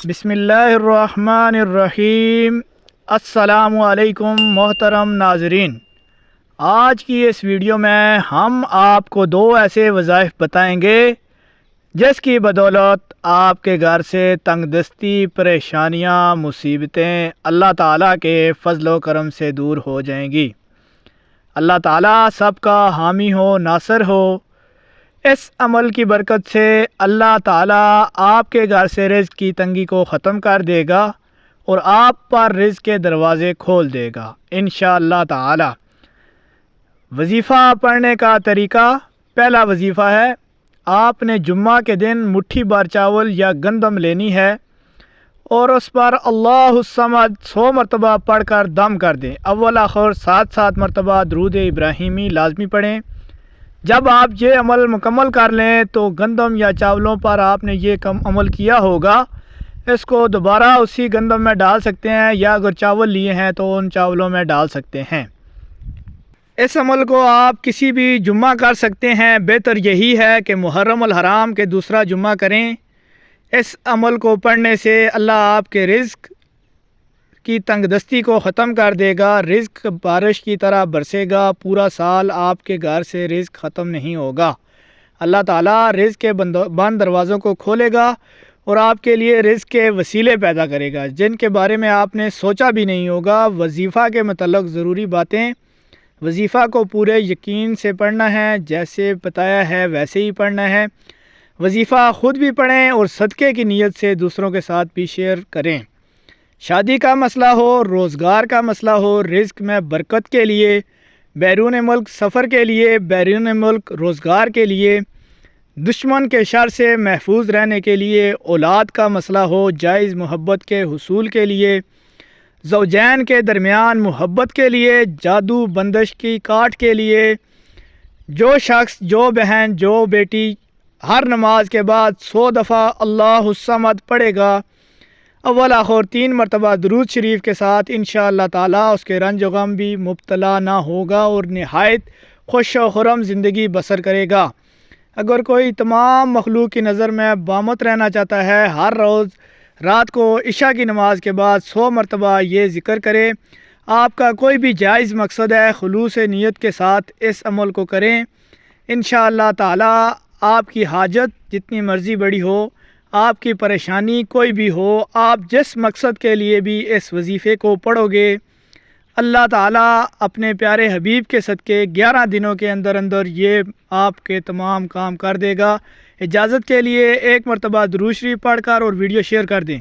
بسم اللہ الرحمن الرحیم۔ السلام علیکم محترم ناظرین، آج کی اس ویڈیو میں ہم آپ کو دو ایسے وظائف بتائیں گے جس کی بدولت آپ کے گھر سے تنگ دستی، پریشانیاں، مصیبتیں اللہ تعالیٰ کے فضل و کرم سے دور ہو جائیں گی۔ اللہ تعالیٰ سب کا حامی ہو، ناصر ہو۔ اس عمل کی برکت سے اللہ تعالیٰ آپ کے گھر سے رزق کی تنگی کو ختم کر دے گا اور آپ پر رزق کے دروازے کھول دے گا انشاءاللہ تعالیٰ۔ وظیفہ پڑھنے کا طریقہ: پہلا وظیفہ ہے، آپ نے جمعہ کے دن مٹھی بھر چاول یا گندم لینی ہے اور اس پر اللہ الصمد 100 مرتبہ پڑھ کر دم کر دیں۔ اول آخر 7 مرتبہ درود ابراہیمی لازمی پڑھیں۔ جب آپ یہ عمل مکمل کر لیں تو گندم یا چاولوں پر آپ نے یہ عمل کیا ہوگا، اس کو دوبارہ اسی گندم میں ڈال سکتے ہیں، یا اگر چاول لیے ہیں تو ان چاولوں میں ڈال سکتے ہیں۔ اس عمل کو آپ کسی بھی جمعہ کر سکتے ہیں، بہتر یہی ہے کہ محرم الحرام کے دوسرا جمعہ کریں۔ اس عمل کو پڑھنے سے اللہ آپ کے رزق کی تنگ دستی کو ختم کر دے گا، رزق بارش کی طرح برسے گا، پورا سال آپ کے گھر سے رزق ختم نہیں ہوگا۔ اللہ تعالیٰ رزق کے بند دروازوں کو کھولے گا اور آپ کے لیے رزق کے وسیلے پیدا کرے گا جن کے بارے میں آپ نے سوچا بھی نہیں ہوگا۔ وظیفہ کے متعلق ضروری باتیں: وظیفہ کو پورے یقین سے پڑھنا ہے، جیسے بتایا ہے ویسے ہی پڑھنا ہے۔ وظیفہ خود بھی پڑھیں اور صدقے کی نیت سے دوسروں کے ساتھ بھی شیئر کریں۔ شادی کا مسئلہ ہو، روزگار کا مسئلہ ہو، رزق میں برکت کے لیے، بیرون ملک سفر کے لیے، بیرون ملک روزگار کے لیے، دشمن کے شر سے محفوظ رہنے کے لیے، اولاد کا مسئلہ ہو، جائز محبت کے حصول کے لیے، زوجین کے درمیان محبت کے لیے، جادو بندش کی کاٹ کے لیے، جو شخص، جو بہن، جو بیٹی ہر نماز کے بعد 100 دفعہ اللہ الصمد پڑھے گا، اول آخر 3 مرتبہ درود شریف کے ساتھ، انشاءاللہ تعالیٰ اس کے رنج و غم بھی مبتلا نہ ہوگا اور نہایت خوش و خرم زندگی بسر کرے گا۔ اگر کوئی تمام مخلوق کی نظر میں بامت رہنا چاہتا ہے، ہر روز رات کو عشاء کی نماز کے بعد 100 مرتبہ یہ ذکر کرے۔ آپ کا کوئی بھی جائز مقصد ہے، خلوص نیت کے ساتھ اس عمل کو کریں، انشاءاللہ تعالیٰ آپ کی حاجت جتنی مرضی بڑی ہو، آپ کی پریشانی کوئی بھی ہو، آپ جس مقصد کے لیے بھی اس وظیفے کو پڑھو گے، اللہ تعالیٰ اپنے پیارے حبیب کے صدقے 11 دنوں کے اندر یہ آپ کے تمام کام کر دے گا۔ اجازت کے لیے 1 مرتبہ درود شریف پڑھ کر اور ویڈیو شیئر کر دیں۔